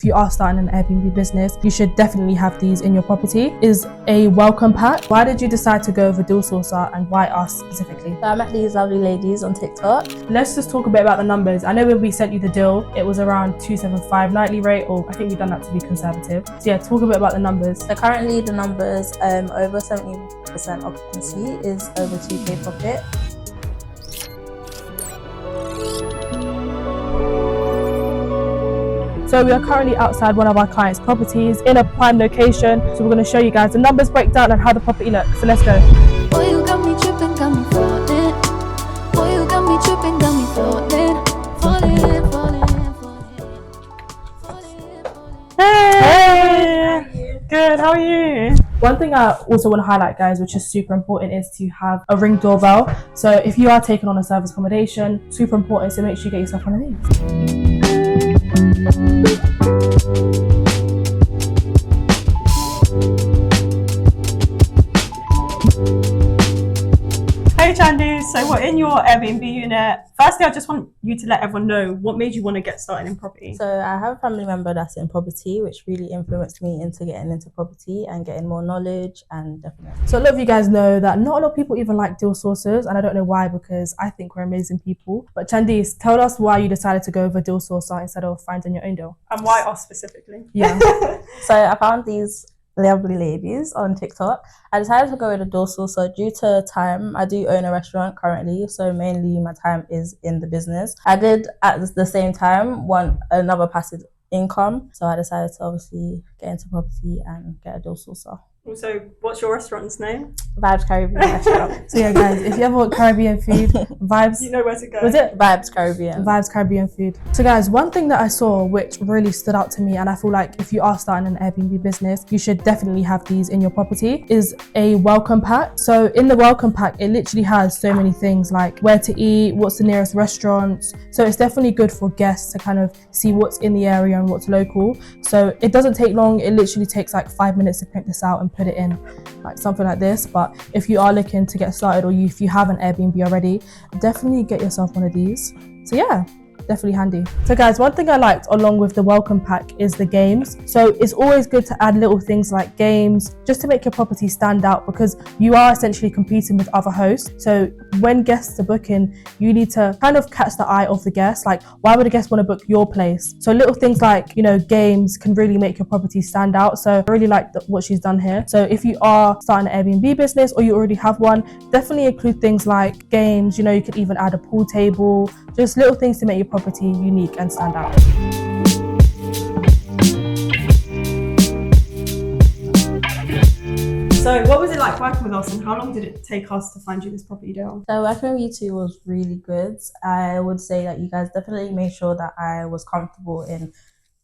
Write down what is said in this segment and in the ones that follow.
If you are starting an Airbnb business, you should definitely have these in your property. Is a welcome pack. Why did you decide to go with a deal sourcer and why us specifically? So I met these lovely ladies on TikTok. Let's just talk a bit about the numbers. I know when we sent you the deal, it was around 275 nightly rate, or I think we've done that to be conservative. So yeah, talk a bit about the numbers. So currently the numbers, over 70% occupancy is over 2k profit. So we are currently outside one of our clients' properties in a prime location. So we're going to show you guys the numbers breakdown and how the property looks. So let's go. Boy, you got me tripping, got me falling. Boy, you got me tripping, got me falling. Hey! Good, how are you? One thing I also want to highlight, guys, which is super important, is to have a Ring doorbell. So if you are taking on a service accommodation, super important, so make sure you get yourself one of these. Hey Chandy, so we're in your Airbnb unit. Firstly, I just want you to let everyone know what made you want to get started in property. So I have a family member that's in property, which really influenced me into getting into property and getting more knowledge and definitely. So a lot of you guys know that not a lot of people even like deal sourcers, and I don't know why, because I think we're amazing people. But Chandice, tell us why you decided to go with a deal sourcer instead of finding your own deal. And why us specifically? Yeah. So I found these lovely ladies on TikTok. I decided to go with a deal sourcer due to time. I do own a restaurant currently, so mainly my time is in the business. I did at the same time want another passive income, so I decided to obviously get into property and get a deal sourcer. Also, what's your restaurant's name? Vibes Caribbean restaurant. So yeah, guys, if you ever want Caribbean food, Vibes. You know where to go. Was it? Vibes Caribbean. Vibes Caribbean food. So guys, one thing that I saw which really stood out to me, and I feel like if you are starting an Airbnb business, you should definitely have these in your property, is a welcome pack. So in the welcome pack, it literally has so many things like where to eat, what's the nearest restaurants. So it's definitely good for guests to kind of see what's in the area and what's local. So it doesn't take long. It literally takes like 5 minutes to print this out and put it in, like something like this. But if you are looking to get started, or if you have an Airbnb already, definitely get yourself one of these. So yeah, definitely handy. So guys, one thing I liked along with the welcome pack is the games. So it's always good to add little things like games just to make your property stand out, because you are essentially competing with other hosts. So when guests are booking, you need to kind of catch the eye of the guests. Like, why would a guest want to book your place? So little things like, you know, games can really make your property stand out. So I really like what she's done here. So if you are starting an Airbnb business or you already have one, definitely include things like games. You know, you could even add a pool table, just little things to make your property unique and stand out. So what was it like working with us, and how long did it take us to find you this property deal? So working with you two was really good. I would say that you guys definitely made sure that I was comfortable in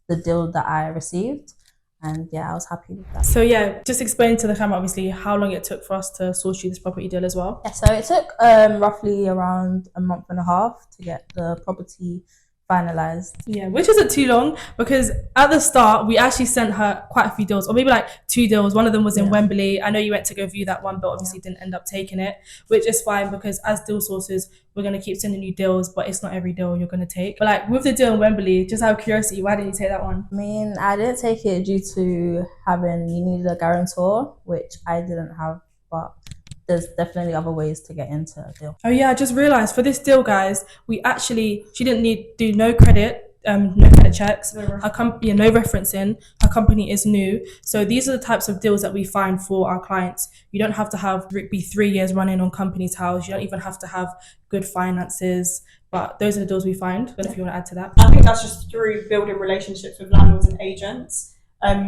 the deal that I received. And yeah, I was happy with that. So yeah, just explain to the camera obviously how long it took for us to source you this property deal as well. Yeah, so it took roughly around a month and a half to get the property finalized. Yeah, which isn't too long, because at the start we actually sent her quite a few deals, or maybe like 2 deals. One of them was in Wembley. I know you went to go view that one, but obviously didn't end up taking it, which is fine, because as deal sources we're going to keep sending you deals, but it's not every deal you're going to take. But like with the deal in Wembley, just out of curiosity, why didn't you take that one? I mean, I didn't take it due to you needed a guarantor, which I didn't have, but there's definitely other ways to get into a deal. Oh yeah, I just realized for this deal, guys, she didn't do no credit checks. No referencing. Her company is new. So these are the types of deals that we find for our clients. You don't have to be 3 years running on company's house. You don't even have to have good finances. But those are the deals we find. I don't know if you want to add to that. I think that's just through building relationships with landlords and agents.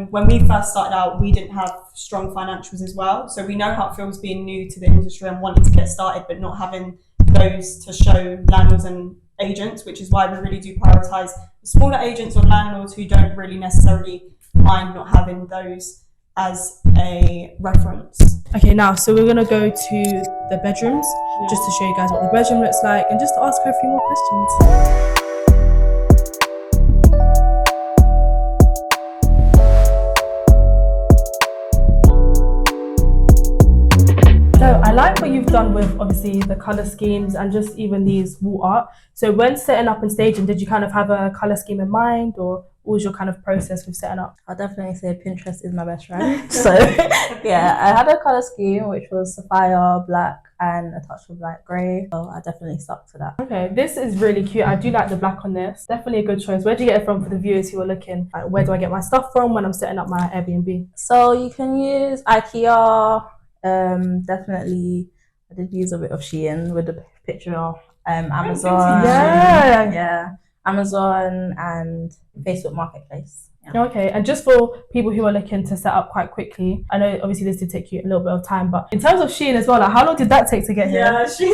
When we first started out, we didn't have strong financials as well. So we know how it feels being new to the industry and wanting to get started, but not having those to show landlords and agents, which is why we really do prioritise smaller agents or landlords who don't really necessarily mind not having those as a reference. Okay, now, so we're going to go to the bedrooms just to show you guys what the bedroom looks like and just to ask her a few more questions. So I like what you've done with obviously the colour schemes and just even these wall art. So when setting up and staging, did you kind of have a colour scheme in mind, or what was your kind of process with setting up? I'll definitely say Pinterest is my best friend. So yeah, I had a colour scheme which was sapphire, black, and a touch of light grey. So I definitely stuck to that. Okay, this is really cute. I do like the black on this. Definitely a good choice. Where do you get it from for the viewers who are looking? Like, where do I get my stuff from when I'm setting up my Airbnb? So you can use IKEA. Definitely, I did use a bit of Shein with the picture of Amazon. Yeah, Amazon and Facebook Marketplace. Yeah. Okay, and just for people who are looking to set up quite quickly, I know obviously this did take you a little bit of time, but in terms of Shein as well, like how long did that take to get here? Yeah, Shein.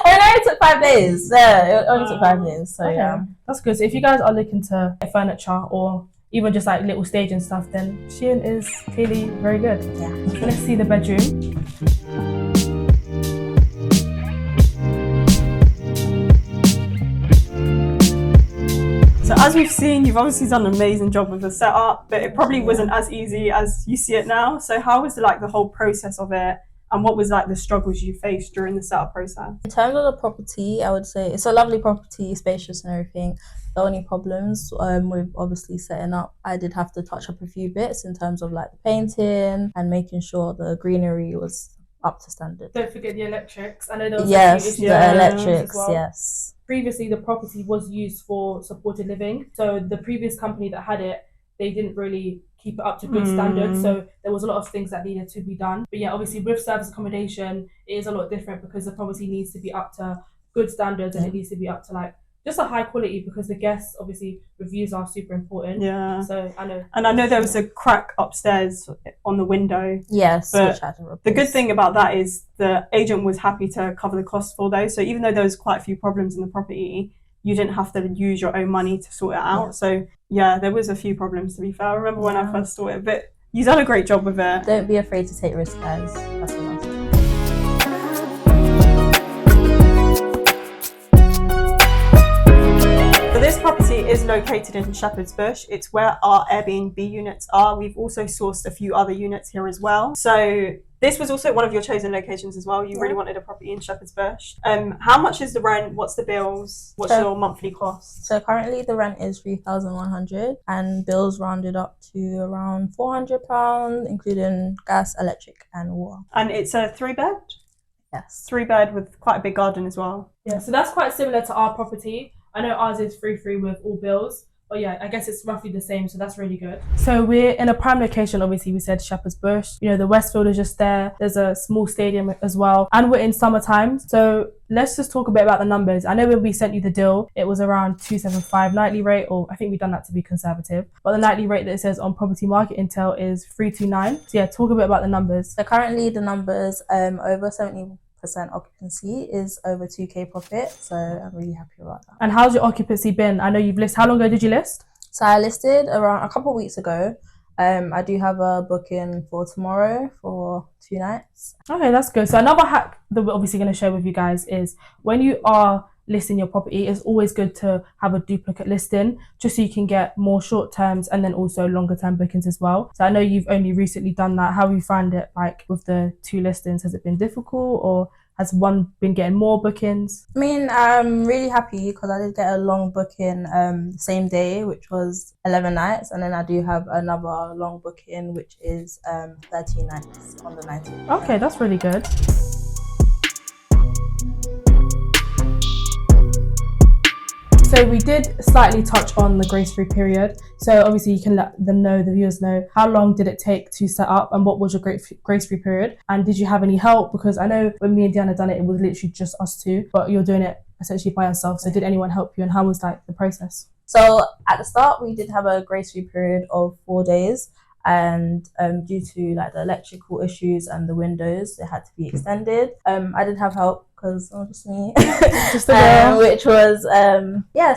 It only took 5 days. Yeah, it only took 5 days. So okay. yeah, That's good. So if you guys are looking to get furniture or even just like little stage and stuff, then Shein is clearly very good. yeah. So let's see the bedroom. So as we've seen, you've obviously done an amazing job with the setup, but it probably wasn't as easy as you see it now. So how was like the whole process of it, and what was like the struggles you faced during the setup process? In terms of the property, I would say it's a lovely property, spacious and everything. The only problems with obviously setting up, I did have to touch up a few bits in terms of like the painting and making sure the greenery was up to standard. Don't forget the electrics. I know there was Yes, a the few issues with electrics, as well. yes. Previously, the property was used for supported living. So the previous company that had it, they didn't really keep it up to good standards. So there was a lot of things that needed to be done. But yeah, obviously with service accommodation, it is a lot different because the property needs to be up to good standards and it needs to be up to like just a high quality because the guests, obviously, reviews are super important. Yeah. So I know. And I know there was a crack upstairs on the window. Yes, But which I had to replace. The good thing about that is the agent was happy to cover the cost for those. So even though there was quite a few problems in the property, you didn't have to use your own money to sort it out. Yeah. So yeah, there was a few problems to be fair. I remember when I first saw it, but you've done a great job with it. Don't be afraid to take risks, guys. That's what I'm saying. So this property is located in Shepherd's Bush. It's where our Airbnb units are. We've also sourced a few other units here as well. So this was also one of your chosen locations as well. You really wanted a property in Shepherd's Bush. How much is the rent? What's the bills? What's your monthly cost? So currently the rent is 3,100 and bills rounded up to around £400, including gas, electric and water. And it's a 3-bed? Yes. 3-bed with quite a big garden as well. Yeah, so that's quite similar to our property. I know ours is free with all bills. But yeah, I guess it's roughly the same, so that's really good. So we're in a prime location, obviously we said Shepherd's Bush. You know, the Westfield is just there. There's a small stadium as well. And we're in summertime. So let's just talk a bit about the numbers. I know when we sent you the deal, it was around 275 nightly rate, or I think we've done that to be conservative. But the nightly rate that it says on Property Market Intel is 329. So yeah, talk a bit about the numbers. So currently the numbers over 70% occupancy is over 2k profit, so I'm really happy about that. And how's your occupancy been? I know you've listed. How long ago did you list? So I listed around a couple of weeks ago. I do have a booking for tomorrow for 2 nights. Okay, that's good. So another hack that we're obviously going to share with you guys is when you are listing your property, it's always good to have a duplicate listing just so you can get more short terms and then also longer term bookings as well. So I know you've only recently done that. How have you found it like with the 2 listings? Has it been difficult or has one been getting more bookings? I mean, I'm really happy because I did get a long booking the same day, which was 11 nights. And then I do have another long booking, which is 13 nights on the 19th. Okay, that's really good. So we did slightly touch on the grace-free period. So obviously you can let them know, the viewers know, how long did it take to set up and what was your grace-free period? And did you have any help? Because I know when me and Diana done it, it was literally just us two, but you're doing it essentially by yourself. So did anyone help you and how was like the process? So at the start, we did have a grace-free period of 4 days. And due to like the electrical issues and the windows, it had to be extended. I did have help because it was just me, Just a girl. which was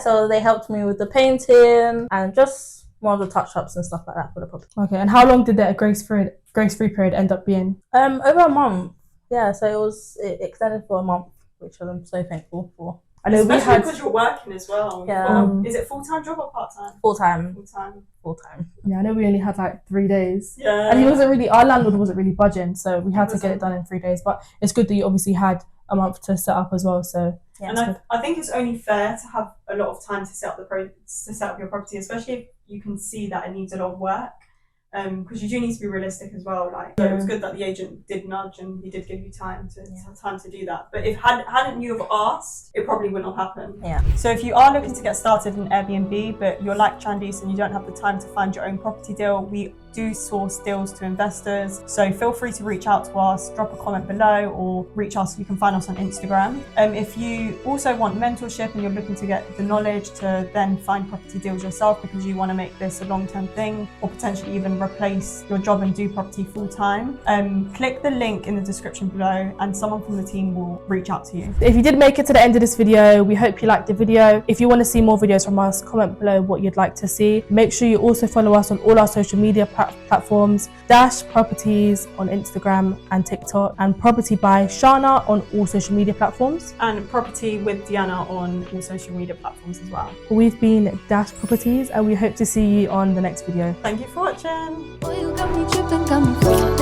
so they helped me with the painting and just more of the touch-ups and stuff like that for the property. Okay, and how long did that grace-free period end up being? Over a month. Yeah, so it extended for a month, which I'm so thankful for. I know we Especially had because you're working as well. Yeah. Is it full-time job or part-time? Full-time. Full-time. I know we only had like 3 days. Yeah. And our landlord wasn't really budging, so we had to get it done in 3 days. But it's good that you obviously had a month to set up as well. So Yeah. And I think it's only fair to have a lot of time to set up your property, especially if you can see that it needs a lot of work. Because you do need to be realistic as well. Like, so it was good that the agent did nudge and he did give you time to do that. But if hadn't you have asked, it probably wouldn't have happened. Yeah. So if you are looking to get started in Airbnb, but you're like Chandise and you don't have the time to find your own property deal, we do source deals to investors. So feel free to reach out to us, drop a comment below, or reach us. You can find us on Instagram. If you also want mentorship and you're looking to get the knowledge to then find property deals yourself because you want to make this a long-term thing, or potentially even replace your job and do property full-time, click the link in the description below and someone from the team will reach out to you. if you did make it to the end of this video, we hope you liked the video. If you want to see more videos from us, comment below what you'd like to see. Make sure you also follow us on all our social media platforms, Dash Properties on Instagram and TikTok, and Property by Shana on all social media platforms, And Property with Diana on all social media platforms as well. we've been Dash Properties and we hope to see you on the next video. Thank you for watching. Boy, you got me tripping, got me falling.